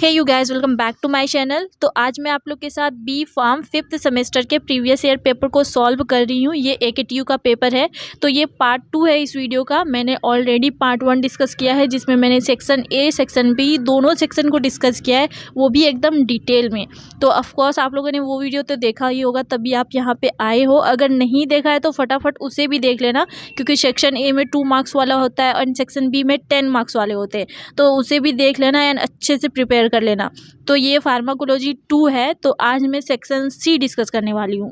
Hey you guys, welcome back to my channel. तो आज मैं आप लोग के साथ बी फार्म 5th सेमेस्टर के प्रीवियस ईयर पेपर को सॉल्व कर रही हूँ। ये AKTU का पेपर है, तो ये पार्ट 2 है इस वीडियो का। मैंने ऑलरेडी पार्ट 1 डिस्कस किया है, जिसमें मैंने सेक्शन ए सेक्शन बी दोनों सेक्शन को डिस्कस किया है, वो भी एकदम डिटेल में। तो ऑफकोर्स आप लोगों ने वो वीडियो तो देखा ही होगा, तभी आप यहाँ पे आए हो। अगर नहीं देखा है तो फटाफट उसे भी देख लेना, क्योंकि सेक्शन ए में 2 मार्क्स वाला होता है और सेक्शन बी में 10 मार्क्स वाले होते हैं, तो उसे भी देख लेना एंड अच्छे से प्रिपेयर कर लेना। तो ये फार्माकोलॉजी 2 है, तो आज मैं सेक्शन सी डिस्कस करने वाली हूँ।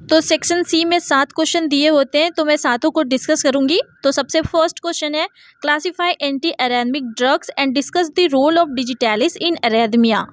तो सेक्शन सी में 7 क्वेश्चन दिए होते हैं, तो मैं सातों को डिस्कस करूंगी। तो सबसे फर्स्ट क्वेश्चन है, classify anti arrhythmic drugs and discuss the role of digitalis in arrhythmia.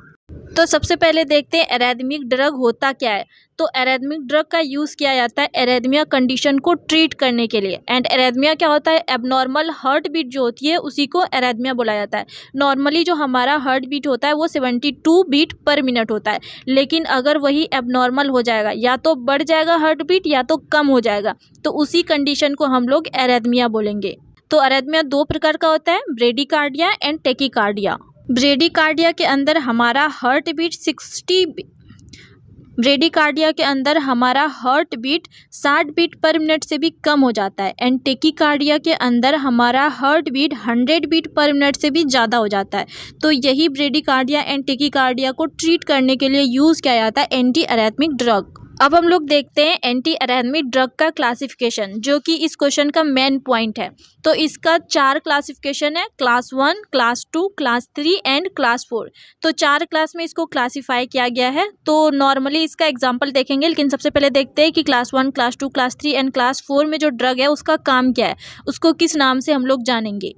तो सबसे पहले देखते हैं अरेथमिक ड्रग होता क्या है। तो अरेथमिक ड्रग का यूज़ किया जाता है अरेथमिया कंडीशन को ट्रीट करने के लिए। एंड अरेथमिया क्या होता है, एबनॉर्मल हार्ट बीट जो होती है उसी को अरेथमिया बोला जाता है। नॉर्मली जो हमारा हार्ट बीट होता है वो 72 बीट पर मिनट होता है, लेकिन अगर वही एबनॉर्मल हो जाएगा, या तो बढ़ जाएगा हार्ट बीट या तो कम हो जाएगा, तो उसी कंडीशन को हम लोग अरेथमिया बोलेंगे। तो अरेथमिया 2 प्रकार का होता है, ब्रेडिकार्डिया एंड टेकिकार्डिया। ब्रेडिकार्डिया के अंदर हमारा heart beat 60 beat per minute से भी कम हो जाता है। एंड टेकिकार्डिया के अंदर हमारा heart beat 100 beat per minute से भी ज़्यादा हो जाता है। तो यही ब्रेडिकार्डिया एंड टेकिकार्डिया को ट्रीट करने के लिए यूज़ किया जाता है एंटी अरेथमिक ड्रग। अब हम लोग देखते हैं एंटी अरेथमिक ड्रग का क्लासिफिकेशन, जो कि इस क्वेश्चन का मेन पॉइंट है। तो इसका 4 क्लासिफिकेशन है, class 1, class 2, class 3 and class 4। तो 4 क्लास में इसको क्लासिफाई किया गया है। तो नॉर्मली इसका एग्जांपल देखेंगे, लेकिन सबसे पहले देखते हैं कि class 1, class 2, class 3 and class 4 में जो ड्रग है उसका काम क्या है, उसको किस नाम से हम लोग जानेंगे।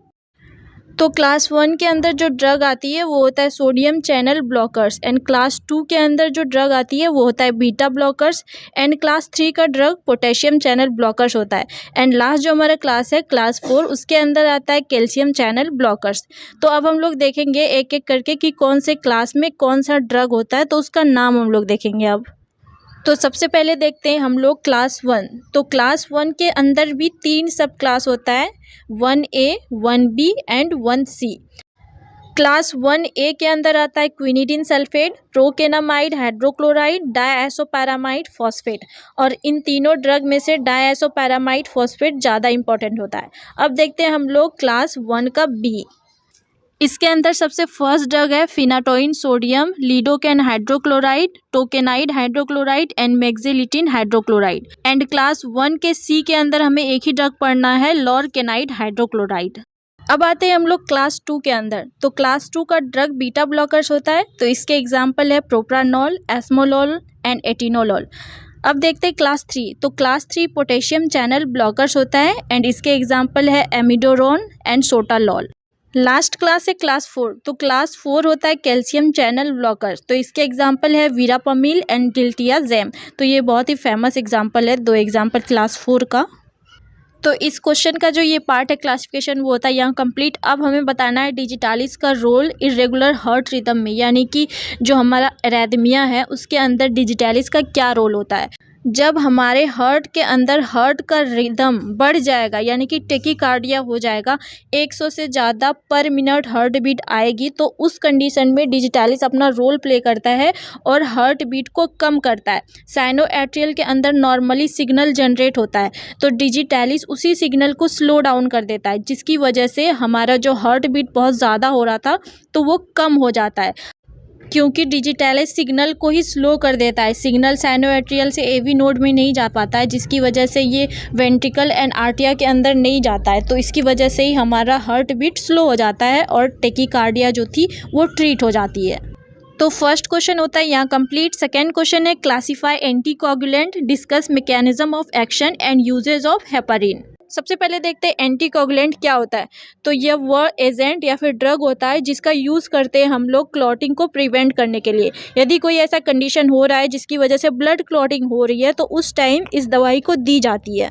तो क्लास 1 के अंदर जो ड्रग आती है वो होता है sodium channel blockers. And class 2 के अंदर जो ड्रग आती है वो होता है बीटा ब्लॉकर्स। एंड क्लास 3 का ड्रग पोटेशियम चैनल ब्लॉकर्स होता है। एंड लास्ट जो हमारा क्लास है क्लास 4, उसके अंदर आता है कैल्शियम चैनल ब्लॉकर्स। तो अब हम लोग देखेंगे एक एक करके कि कौन से क्लास में कौन सा ड्रग होता है, तो उसका नाम हम लोग देखेंगे अब। तो सबसे पहले देखते हैं हम लोग क्लास 1। तो क्लास 1 के अंदर भी 3 सब क्लास होता है, 1A, 1B and 1C। Class 1A के अंदर आता है quinidine sulphate, procainamide hydrochloride, disopyramide phosphate. और इन तीनों ड्रग में से डायएसोपैरामाइड फॉस्फेट ज़्यादा इंपॉर्टेंट होता है। अब देखते हैं हम लोग क्लास 1 का B। इसके अंदर सबसे फर्स्ट ड्रग है phenytoin sodium, lidocaine hydrochloride, tocainide hydrochloride and mexiletine hydrochloride. And class 1 के C के अंदर हमें एक ही ड्रग पढ़ना है, लॉरकेनाइड हाइड्रोक्लोराइड। अब आते हैं हम लोग क्लास 2 के अंदर। तो क्लास 2 का ड्रग बीटा ब्लॉकर्स होता है। तो इसके एग्जाम्पल है प्रोप्रानोल, एस्मोलोल एंड एटिनोलोल। अब देखते हैं क्लास 3। तो क्लास 3 पोटेशियम चैनल ब्लॉकर्स होता है। एंड इसके एग्जाम्पल है एमिडोरोन एंड सोटालॉल। लास्ट क्लास है क्लास 4। तो क्लास 4 होता है कैल्शियम चैनल ब्लॉकर्स। तो इसके एग्जाम्पल है वीरापामिल एंड डिल्टियाजेम। तो ये बहुत ही फेमस एग्जाम्पल है, 2 एग्जाम्पल क्लास 4 का। तो इस क्वेश्चन का जो ये पार्ट है क्लासिफिकेशन वो होता है यहाँ कंप्लीट। अब हमें बताना है डिजिटालिस का रोल इरेगुलर हार्ट रिदम में, यानी कि जो हमारा अरेथमिया है उसके अंदर डिजिटालिस का क्या रोल होता है। जब हमारे हार्ट के अंदर हार्ट का रिदम बढ़ जाएगा, यानी कि टेकिकार्डिया हो जाएगा, 100 से ज़्यादा पर मिनट हार्ट बीट आएगी, तो उस कंडीशन में डिजिटालिस अपना रोल प्ले करता है और हार्ट बीट को कम करता है। साइनोएट्रियल के अंदर नॉर्मली सिग्नल जनरेट होता है, तो डिजिटालिस उसी सिग्नल को स्लो डाउन कर देता है, जिसकी वजह से हमारा जो हार्ट बीट बहुत ज़्यादा हो रहा था तो वो कम हो जाता है, क्योंकि डिजिटालिस सिग्नल को ही स्लो कर देता है। सिग्नल साइनोएट्रियल से एवी नोड में नहीं जा पाता है, जिसकी वजह से ये वेंट्रिकल एंड आर्टिया के अंदर नहीं जाता है। तो इसकी वजह से ही हमारा हार्ट बीट स्लो हो जाता है और टेकिकार्डिया जो थी वो ट्रीट हो जाती है। तो फर्स्ट क्वेश्चन होता है यहाँ कंप्लीट। सेकेंड क्वेश्चन है classify anticoagulant, discuss mechanism of action and uses of heparin. सबसे पहले देखते हैं एंटीकोगुलेंट क्या होता है। तो यह वह एजेंट या फिर ड्रग होता है जिसका यूज़ करते हैं हम लोग क्लॉटिंग को प्रिवेंट करने के लिए। यदि कोई ऐसा कंडीशन हो रहा है जिसकी वजह से ब्लड क्लॉटिंग हो रही है, तो उस टाइम इस दवाई को दी जाती है।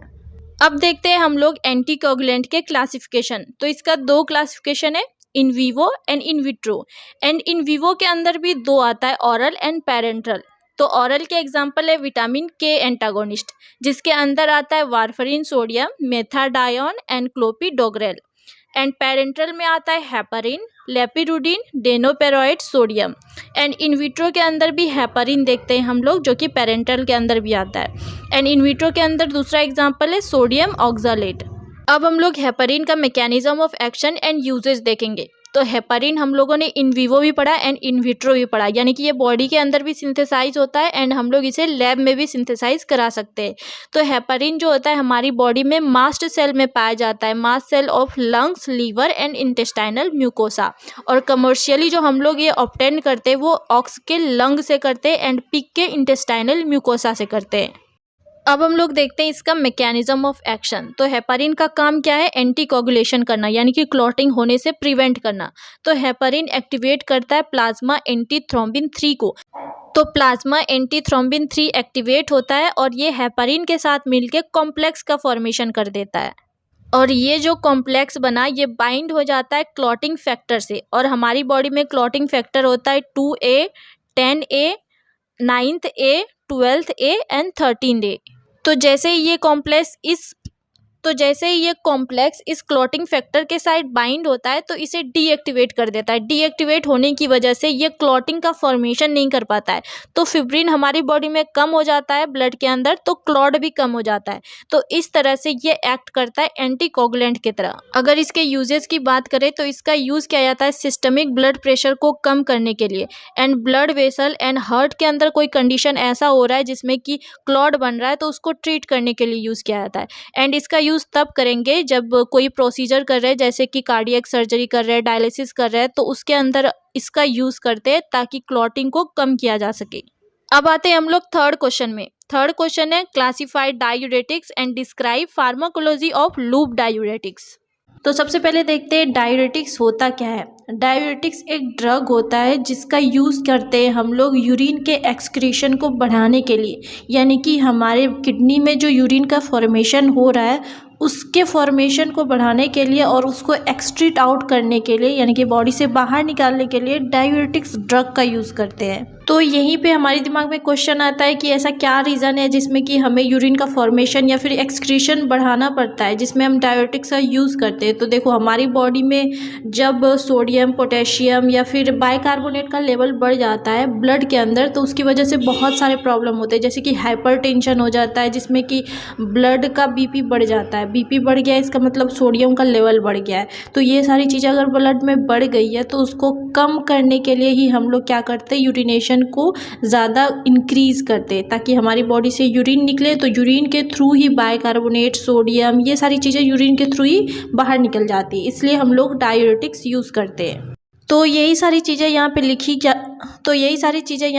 अब देखते हैं हम लोग एंटीकोगुलेंट के क्लासिफिकेशन। तो इसका 2 क्लासिफिकेशन है, in vivo and in vitro. And in vivo के अंदर भी 2 आता है, ऑरल एंड पैरेंट्रल। तो ऑरल के एग्जाम्पल है विटामिन के एंटागोनिस्ट, जिसके अंदर आता है warfarin sodium, methadione and clopidogrel. And parenteral में आता है heparin, lepirudin, danaparoid, sodium. And in vitro के अंदर भी हेपारिन देखते हैं हम लोग, जो कि पेरेंटल के अंदर भी आता है। एंड इन विट्रो के अंदर दूसरा एग्जाम्पल है सोडियम ऑक्सालेट। अब हम लोग हेपारिन का mechanism of action and uses देखेंगे। तो हेपारिन हम लोगों ने इन विवो भी पढ़ा एंड इन विट्रो भी पढ़ा, यानी कि ये बॉडी के अंदर भी सिंथेसाइज होता है एंड हम लोग इसे लैब में भी सिंथेसाइज करा सकते हैं। तो हेपारिन जो होता है हमारी बॉडी में मास्ट सेल में पाया जाता है, mast cell of lungs, liver and intestinal mucosa. और कमर्शियली जो हम लोग ये ऑब्टेन करते हैं वो ऑक्स के लंग से करते हैं एंड पिग के इंटेस्टाइनल म्यूकोसा से करते हैं। अब हम लोग देखते हैं इसका मैकेनिज्म ऑफ एक्शन। तो हेपारिन का काम क्या है? एंटीकोगुलेशन करना, यानी कि क्लॉटिंग होने से प्रिवेंट करना। तो हेपारिन एक्टिवेट करता है प्लाज्मा एंटीथ्रोम्बिन 3 को। तो प्लाज्मा एंटीथ्रोम्बिन 3 एक्टिवेट होता है और ये हेपारिन के साथ मिलकर कॉम्प्लेक्स का फॉर्मेशन कर देता है। और ये जो कॉम्प्लेक्स बना ये बाइंड हो जाता है क्लॉटिंग फैक्टर से। और हमारी बॉडी में क्लॉटिंग फैक्टर होता है 2A, 10A, 9A, 12A and 13A। तो जैसे ही ये कॉम्प्लेक्स इस क्लॉटिंग फैक्टर के साइड बाइंड होता है तो इसे डीएक्टिवेट कर देता है। डीएक्टिवेट होने की वजह से ये क्लॉटिंग का फॉर्मेशन नहीं कर पाता है। तो फिब्रिन हमारी बॉडी में कम हो जाता है ब्लड के अंदर, तो क्लॉट भी कम हो जाता है। तो इस तरह से ये एक्ट करता है एंटीकोगुलेंट की तरह। अगर इसके यूजेस की बात करें तो इसका यूज़ किया जाता है सिस्टमिक ब्लड प्रेशर को कम करने के लिए। And blood vessel and heart के अंदर कोई कंडीशन ऐसा हो रहा है जिसमें कि क्लॉट बन रहा है तो उसको ट्रीट करने के लिए यूज़ किया जाता है। एंड इसका यूज़ तब करेंगे जब कोई प्रोसीजर कर रहे हैं, जैसे कि कार्डियक सर्जरी कर रहे हैं, डायलिसिस कर रहे हैं, तो उसके अंदर इसका यूज़ करते हैं ताकि क्लॉटिंग को कम किया जा सके। अब आते हैं हम लोग थर्ड क्वेश्चन में। थर्ड क्वेश्चन है classified diuretics and describe pharmacology of loop diuretics. तो सबसे पहले देखते हैं डायूरेटिक्स होता क्या है। डायूरेटिक्स एक ड्रग होता है जिसका यूज़ करते हैं हम लोग यूरिन के एक्सक्रीशन को बढ़ाने के लिए, यानी कि हमारे किडनी में जो यूरिन का फॉर्मेशन हो रहा है उसके फॉर्मेशन को बढ़ाने के लिए और उसको एक्सट्रीट आउट करने के लिए, यानी कि बॉडी से बाहर निकालने के लिए डायूरेटिक्स ड्रग का यूज़ करते हैं। तो यहीं पे हमारे दिमाग में क्वेश्चन आता है कि ऐसा क्या रीज़न है जिसमें कि हमें यूरिन का फॉर्मेशन या फिर एक्सक्रीशन बढ़ाना पड़ता है जिसमें हम डायूरेटिक्स का यूज़ करते हैं। तो देखो हमारी बॉडी में जब सोडियम, पोटेशियम या फिर बाइकार्बोनेट का लेवल बढ़ जाता है ब्लड के अंदर तो उसकी वजह से बहुत सारे प्रॉब्लम होते हैं, जैसे कि हाइपरटेंशन हो जाता है जिसमें कि ब्लड का बीपी बढ़ जाता है। बीपी बढ़ गया इसका मतलब सोडियम का लेवल बढ़ गया है। तो ये सारी चीज़ें अगर ब्लड में बढ़ गई है तो उसको कम करने के लिए ही हम लोग क्या करते हैं, यूरिनेशन को ज़्यादा इंक्रीज करते हैं ताकि हमारी बॉडी से यूरिन निकले। तो यूरिन के थ्रू ही बाइकार्बोनेट, सोडियम, ये सारी चीज़ें यूरिन के थ्रू ही बाहर निकल जाती है, इसलिए हम लोग डायूरेटिक्स यूज़ करते हैं। तो यही सारी चीज़ें यहाँ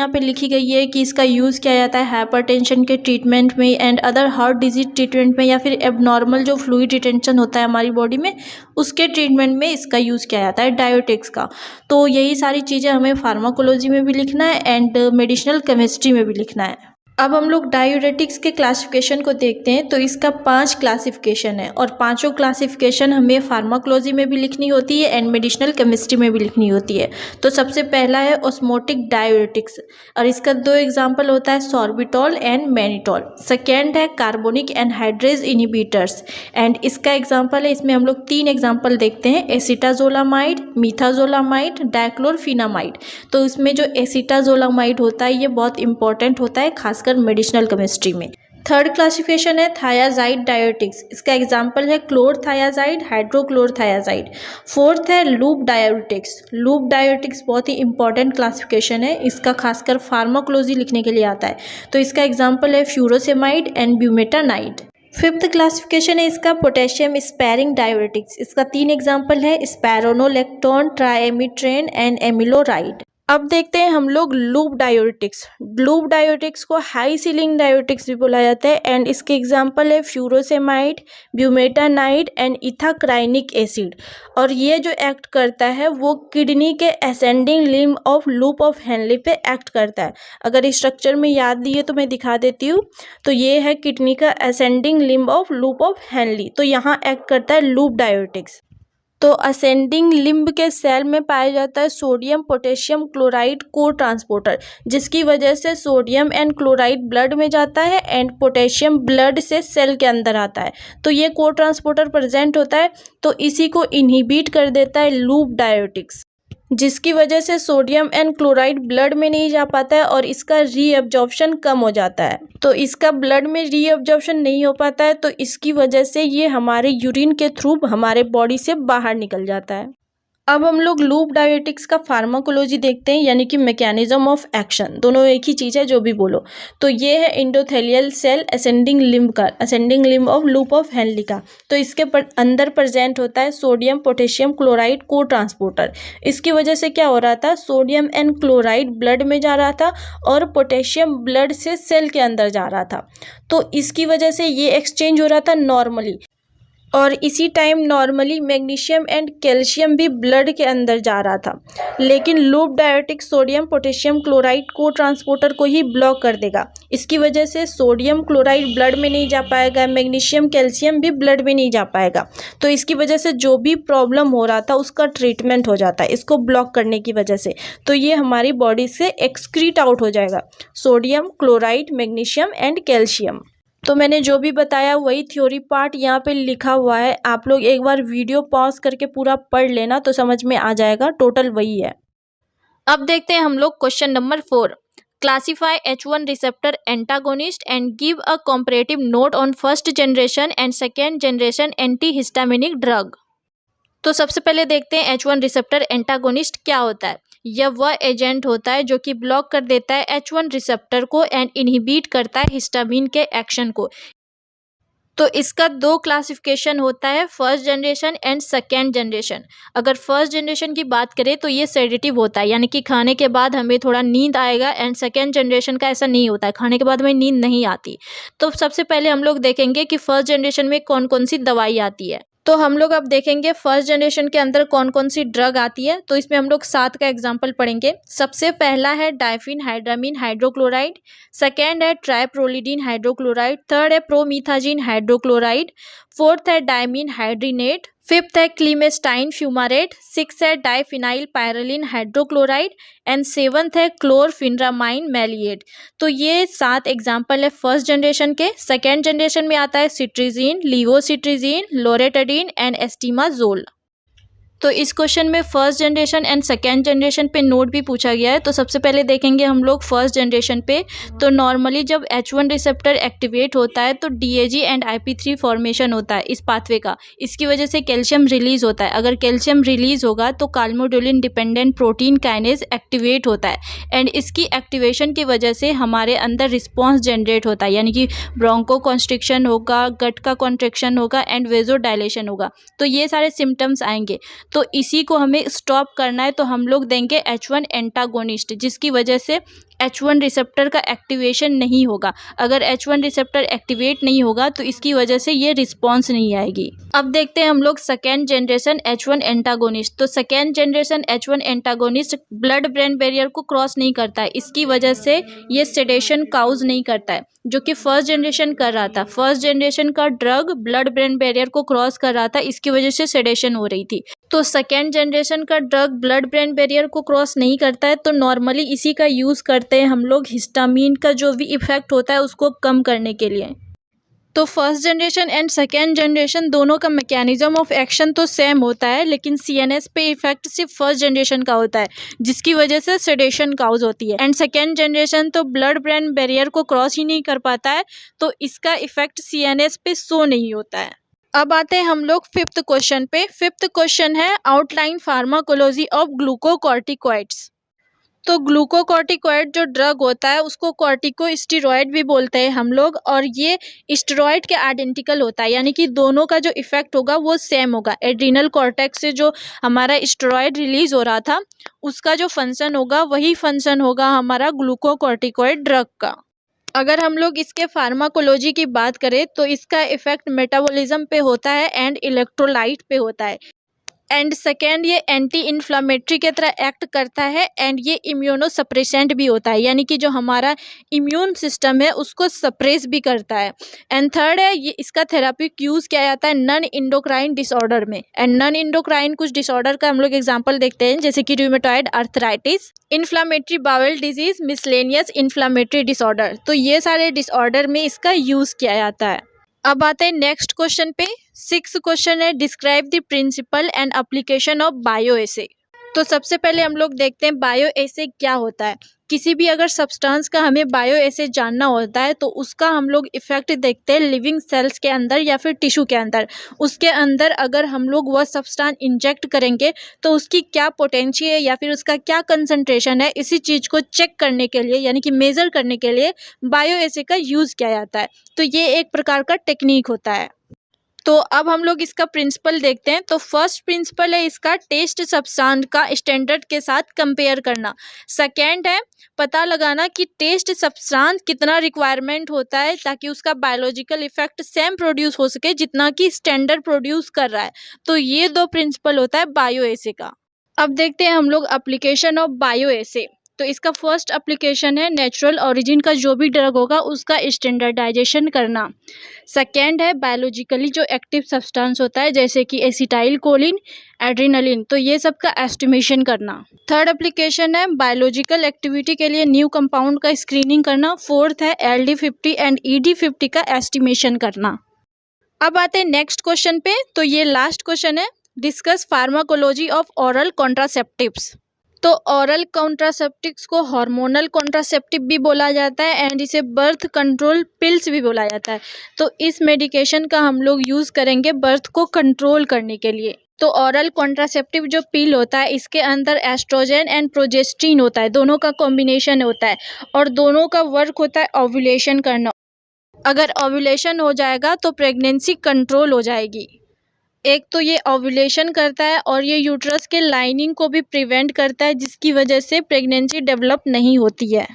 पे लिखी गई है कि इसका यूज़ किया जाता है हाइपरटेंशन के ट्रीटमेंट में and other heart disease treatment में, या फिर एबनॉर्मल जो फ्लूइड रिटेंशन होता है हमारी बॉडी में उसके ट्रीटमेंट में इसका यूज़ किया जाता है डायूरेटिक्स का। तो यही सारी चीज़ें हमें फार्माकोलॉजी में भी लिखना है एंड मेडिसिनल केमिस्ट्री में भी लिखना है। अब हम लोग डायूरेटिक्स के क्लासिफिकेशन को देखते हैं। तो इसका 5 क्लासिफिकेशन है और पांचों क्लासिफिकेशन हमें फार्माकोलॉजी में भी लिखनी होती है एंड मेडिसिनल केमिस्ट्री में भी लिखनी होती है। तो सबसे पहला है ऑस्मोटिक डायूरेटिक्स और इसका 2 एग्जाम्पल होता है सॉर्बिटॉल एंड मैनिटॉल। सेकेंड है कार्बोनिक एनहाइड्रेज इनिबिटर्स एंड इसका एग्जाम्पल है, इसमें हम लोग 3 एग्जाम्पल देखते हैं, एसिटाजोलामाइड, मीथाजोलामाइड, डाइक्लोरफिनामाइड। तो इसमें जो एसिटाजोलामाइड होता है ये बहुत इंपॉर्टेंट होता है खास मेडिसिनल केमिस्ट्री में। थर्ड क्लासिफिकेशन है थायाजाइड डायूरेटिक्स, इसका एग्जांपल है क्लोरथायाजाइड, हाइड्रोक्लोरथायाजाइड। फोर्थ है लूप डायूरेटिक्स। लूप डायूरेटिक्स बहुत ही इंपॉर्टेंट क्लासिफिकेशन है, इसका खासकर फार्माकोलॉजी लिखने के लिए आता है। तो इसका एग्जांपल है फ्यूरोसेमाइड एंड ब्यूमेटानाइड। फिफ्थ क्लासिफिकेशन है इसका पोटेशियम स्पैरिंग डायूरेटिक्स, इसका 3 एग्जांपल है स्पैरोनोलेक्टोन, ट्राइएमिट्रेन एंड एमिलोराइड। अब देखते हैं हम लोग लूप डायूरेटिक्स। लूप डायूरेटिक्स को हाई सीलिंग डायूरेटिक्स भी बोला जाता है एंड इसके एग्जांपल है फ्यूरोसेमाइड, ब्यूमेटानाइड एंड इथाक्राइनिक एसिड। और ये जो एक्ट करता है वो किडनी के ascending limb of loop of Henley पे एक्ट करता है। अगर स्ट्रक्चर में याद दिए तो मैं दिखा देती हूँ। तो ये है किडनी का ascending limb of loop of Henley, तो यहाँ एक्ट करता है लूप डायूरेटिक्स। तो असेंडिंग लिम्ब के सेल में पाया जाता है सोडियम पोटेशियम क्लोराइड को ट्रांसपोर्टर, जिसकी वजह से सोडियम एंड क्लोराइड ब्लड में जाता है एंड पोटेशियम ब्लड से सेल के अंदर आता है। तो ये को ट्रांसपोर्टर प्रेजेंट होता है, तो इसी को इनहिबिट कर देता है लूप डायोटिक्स, जिसकी वजह से सोडियम एंड क्लोराइड ब्लड में नहीं जा पाता है और इसका रीअब्जॉर्प्शन कम हो जाता है। तो इसका ब्लड में रीअब्जॉर्प्शन नहीं हो पाता है, तो इसकी वजह से ये हमारे यूरिन के थ्रू हमारे बॉडी से बाहर निकल जाता है। अब हम लोग लूप डायोटिक्स का फार्माकोलॉजी देखते हैं, यानी कि मैकेनिज्म ऑफ एक्शन। दोनों एक ही चीज़ है, जो भी बोलो। तो ये है एंडोथेलियल सेल असेंडिंग लिम्ब का, ascending limb of loop of Henley का। तो इसके अंदर प्रेजेंट होता है सोडियम पोटेशियम क्लोराइड को ट्रांसपोर्टर। इसकी वजह से क्या हो रहा था, सोडियम एंड क्लोराइड ब्लड में जा रहा था और पोटेशियम ब्लड से सेल के अंदर जा रहा था। तो इसकी वजह से ये एक्सचेंज हो रहा था नॉर्मली, और इसी time normally magnesium and calcium भी ब्लड के अंदर जा रहा था। लेकिन लूप डायोटिक सोडियम पोटेशियम क्लोराइड को ट्रांसपोर्टर को ही ब्लॉक कर देगा। इसकी वजह से सोडियम क्लोराइड ब्लड में नहीं जा पाएगा, मैग्नीशियम कैल्शियम भी ब्लड में नहीं जा पाएगा। तो इसकी वजह से जो भी प्रॉब्लम हो रहा था उसका ट्रीटमेंट हो जाता है इसको ब्लॉक करने की वजह से। तो ये हमारी बॉडी से एक्सक्रीट आउट हो जाएगा, sodium chloride magnesium and calcium. तो मैंने जो भी बताया वही थ्योरी पार्ट यहाँ पे लिखा हुआ है। आप लोग एक बार वीडियो पॉज करके पूरा पढ़ लेना तो समझ में आ जाएगा, टोटल वही है। अब देखते हैं हम लोग question number 4। Classify H1 receptor antagonist and give a comparative note on first generation and second generation antihistaminic drug. तो सबसे पहले देखते हैं H1 रिसेप्टर एंटागोनिस्ट क्या होता है। यह वह एजेंट होता है जो कि ब्लॉक कर देता है H1 रिसेप्टर को एंड इनहिबिट करता है हिस्टामिन के एक्शन को। तो इसका दो क्लासिफिकेशन होता है, first generation and second generation. अगर फर्स्ट जनरेशन की बात करें तो ये सेडेटिव होता है, यानी कि खाने के बाद हमें थोड़ा नींद आएगा, एंड सेकेंड जनरेशन का ऐसा नहीं होता है, खाने के बाद हमें नींद नहीं आती। तो सबसे पहले हम लोग देखेंगे कि फर्स्ट जनरेशन में कौन कौन सी दवाई आती है। तो हम लोग अब देखेंगे फर्स्ट जनरेशन के अंदर कौन कौन सी ड्रग आती है। तो इसमें हम लोग 7 का एग्जांपल पढ़ेंगे। सबसे पहला है डाइफिन हाइड्रामिन हाइड्रोक्लोराइड, सेकेंड है ट्राइप्रोलिडीन हाइड्रोक्लोराइड, थर्ड है प्रोमीथाजिन हाइड्रोक्लोराइड, फोर्थ है डायमीन हाइड्रीनेट, फिफ्थ है क्लीमेस्टाइन फ्यूमारेट, सिक्स है डाइफिनाइल पायरलिन हाइड्रोक्लोराइड एंड सेवंथ है क्लोरफिनरामाइन मैलिएट। तो ये 7 एग्जाम्पल है फर्स्ट जनरेशन के। सेकेंड जनरेशन में आता है सिट्रीजिन, लीवोसिट्रीजिन, लोरेटाडीन एंड एस्टीमाजोल। तो इस क्वेश्चन में first generation and second generation पे नोट भी पूछा गया है। तो सबसे पहले देखेंगे हम लोग फर्स्ट जनरेशन पे। तो नॉर्मली जब H1 रिसेप्टर एक्टिवेट होता है तो DAG एंड IP3 फॉर्मेशन होता है इस पाथवे का। इसकी वजह से कैल्शियम रिलीज होता है। अगर कैल्शियम रिलीज होगा तो काल्मोडोलिन डिपेंडेंट प्रोटीन काइनेज एक्टिवेट होता है एंड इसकी एक्टिवेशन की वजह से हमारे अंदर रिस्पॉन्स जनरेट होता है, यानी कि ब्रोंको कॉन्स्ट्रिक्शन होगा, गट का कॉन्ट्रैक्शन होगा एंड वेजोडायलेशन होगा। तो ये सारे सिम्टम्स आएंगे। तो इसी को हमें स्टॉप करना है, तो हम लोग देंगे H1 एंटागोनिस्ट, जिसकी वजह से H1 रिसेप्टर का एक्टिवेशन नहीं होगा। अगर H1 रिसेप्टर एक्टिवेट नहीं होगा तो इसकी वजह से ये रिस्पॉन्स नहीं आएगी। अब देखते हैं हम लोग सेकेंड जनरेशन H1 एंटागोनिस्ट। तो second generation H1 antagonist blood brain barrier को क्रॉस नहीं करता है, इसकी वजह से ये सेडेशन काउज नहीं करता है, जो कि फर्स्ट जनरेशन कर रहा था। फर्स्ट जनरेशन का ड्रग ब्लड ब्रेन बैरियर को क्रॉस कर रहा था, इसकी वजह से सेडेशन हो रही थी। तो सेकेंड जनरेशन का ड्रग ब्लड ब्रेन बैरियर को क्रॉस नहीं करता है, तो नॉर्मली इसी का यूज़ करते हैं हम लोग हिस्टामिन का जो भी इफेक्ट होता है उसको कम करने के लिए। तो first generation and second generation दोनों का मैकेनिज्म ऑफ एक्शन तो सेम होता है, लेकिन CNS पे इफेक्ट सिर्फ फर्स्ट जनरेशन का होता है, जिसकी वजह से सेडेशन काउज होती है। एंड सेकेंड जनरेशन तो ब्लड ब्रेन बैरियर को क्रॉस ही नहीं कर पाता है, तो इसका इफेक्ट CNS पे शो नहीं होता है। अब आते हैं हम लोग फिफ्थ क्वेश्चन पे। फिफ्थ क्वेश्चन है आउटलाइन फार्माकोलॉजी ऑफ ग्लूकोकॉर्टिकॉइड्स। तो ग्लूकोकॉर्टिकॉइड जो ड्रग होता है उसको कॉर्टिकोस्टेरॉइड भी बोलते हैं हम लोग, और ये स्टेरॉइड के आइडेंटिकल होता है, यानी कि दोनों का जो इफेक्ट होगा वो सेम होगा। एड्रिनल कॉर्टेक्स से जो हमारा स्टेरॉइड रिलीज हो रहा था उसका जो फंक्शन होगा वही फंक्शन होगा हमारा ग्लूकोकॉर्टिकॉइड ड्रग का। अगर हम लोग इसके फार्माकोलॉजी की बात करें तो इसका इफेक्ट मेटाबॉलिज्म पे होता है एंड इलेक्ट्रोलाइट पे होता है। एंड सेकेंड, ये एंटी इन्फ्लामेटरी की तरह एक्ट करता है एंड ये इम्यूनो सप्रेसेंट भी होता है, यानी कि जो हमारा इम्यून सिस्टम है उसको सप्रेस भी करता है। एंड थर्ड है, ये इसका थेरापिक यूज़ किया जाता है नॉन इंडोक्राइन डिसऑर्डर में। एंड नॉन इंडोक्राइन कुछ डिसऑर्डर का हम लोग एग्जांपल देखते हैं, जैसे कि rheumatoid arthritis, inflammatory bowel disease, miscellaneous inflammatory disorder. तो ये सारे डिसऑर्डर में इसका यूज़ किया जाता है। अब आते हैं नेक्स्ट क्वेश्चन पे। 6th क्वेश्चन है, describe the principle and application of bioassay. तो सबसे पहले हम लोग देखते हैं बायो एसे क्या होता है। किसी भी अगर सब्सटेंस का हमें बायो एसे जानना होता है तो उसका हम लोग इफेक्ट देखते हैं लिविंग सेल्स के अंदर या फिर टिश्यू के अंदर। उसके अंदर अगर हम लोग वह सब्सटेंस इंजेक्ट करेंगे तो उसकी क्या पोटेंशियल है या फिर उसका क्या कंसंट्रेशन है, इसी चीज़ को चेक करने के लिए यानी कि मेज़र करने के लिए बायो एसे का यूज़ किया जाता है। तो ये एक प्रकार का टेक्निक होता है। तो अब हम लोग इसका प्रिंसिपल देखते हैं। तो फर्स्ट प्रिंसिपल है इसका टेस्ट सब्सटेंस का स्टैंडर्ड के साथ कंपेयर करना। सेकेंड है पता लगाना कि टेस्ट सब्सटेंस कितना रिक्वायरमेंट होता है ताकि उसका बायोलॉजिकल इफेक्ट सेम प्रोड्यूस हो सके जितना कि स्टैंडर्ड प्रोड्यूस कर रहा है। तो ये दो प्रिंसिपल होता है बायो एसे का। अब देखते हैं हम लोग एप्लीकेशन ऑफ बायो एसे। तो इसका फर्स्ट एप्लीकेशन है नेचुरल ओरिजिन का जो भी ड्रग होगा उसका स्टैंडर्डाइजेशन करना। सेकेंड है बायोलॉजिकली जो एक्टिव सब्सटेंस होता है जैसे कि एसिटाइल कोलिन, एड्रेनालिन, तो ये सब का एस्टिमेशन करना। थर्ड एप्लीकेशन है बायोलॉजिकल एक्टिविटी के लिए न्यू कंपाउंड का स्क्रीनिंग करना। फोर्थ है LD50 एंड ED50 का एस्टिमेशन करना। अब आते हैं नेक्स्ट क्वेश्चन पे। तो ये लास्ट क्वेश्चन है, discuss pharmacology of oral contraceptives. तो ओरल कॉन्ट्रासेप्टिव्स को हार्मोनल कॉन्ट्रासेप्टिव भी बोला जाता है एंड इसे बर्थ कंट्रोल पिल्स भी बोला जाता है। तो इस मेडिकेशन का हम लोग यूज़ करेंगे बर्थ को कंट्रोल करने के लिए। तो ओरल कॉन्ट्रासेप्टिव जो पिल होता है इसके अंदर एस्ट्रोजन एंड प्रोजेस्टिन होता है, दोनों का कॉम्बिनेशन होता है और दोनों का वर्क होता है ओव्यूलेशन करना। अगर ओव्यूलेशन हो जाएगा तो प्रेगनेंसी कंट्रोल हो जाएगी। एक तो ये ओव्यूलेशन करता है और ये यूट्रस के लाइनिंग को भी प्रिवेंट करता है जिसकी वजह से प्रेगनेंसी डेवलप नहीं होती है।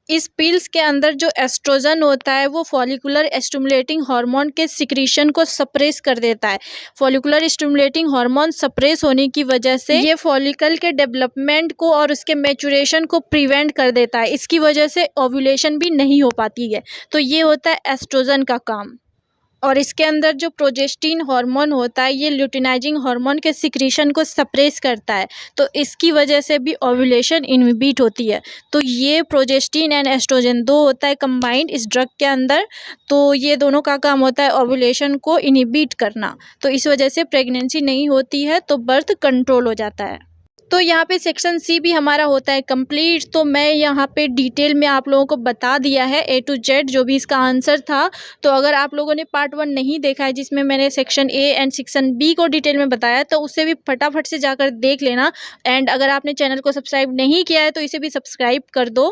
इस पिल्स के अंदर जो एस्ट्रोजन होता है वो फॉलिकुलर स्टिमुलेटिंग हार्मोन के सिक्रीशन को सप्रेस कर देता है। फॉलिकुलर स्टिमुलेटिंग हार्मोन सप्रेस होने की वजह से ये फॉलिकल के डेवलपमेंट को और उसके मैचुरेशन को प्रिवेंट कर देता है। इसकी वजह से ओव्यूलेशन भी नहीं हो पाती है। तो ये होता है एस्ट्रोजन का काम। और इसके अंदर जो प्रोजेस्टिन हार्मोन होता है ये ल्यूटिनाइजिंग हार्मोन के सिक्रीशन को सप्रेस करता है। तो इसकी वजह से भी ओव्यूलेशन इनहिबिट होती है। तो ये प्रोजेस्टिन एंड एस्ट्रोजन दो होता है कंबाइंड इस ड्रग के अंदर। तो ये दोनों का काम होता है ओव्यूलेशन को इनहिबिट करना। तो इस वजह से प्रेगनेंसी नहीं होती है तो बर्थ कंट्रोल हो जाता है। तो यहाँ पे सेक्शन सी भी हमारा होता है कंप्लीट। तो मैं यहाँ पे डिटेल में आप लोगों को बता दिया है A to Z जो भी इसका आंसर था। तो अगर आप लोगों ने पार्ट 1 नहीं देखा है जिसमें मैंने section A and section B को डिटेल में बताया तो उसे भी फटाफट से जाकर देख लेना। एंड अगर आपने चैनल को सब्सक्राइब नहीं किया है तो इसे भी सब्सक्राइब कर दो।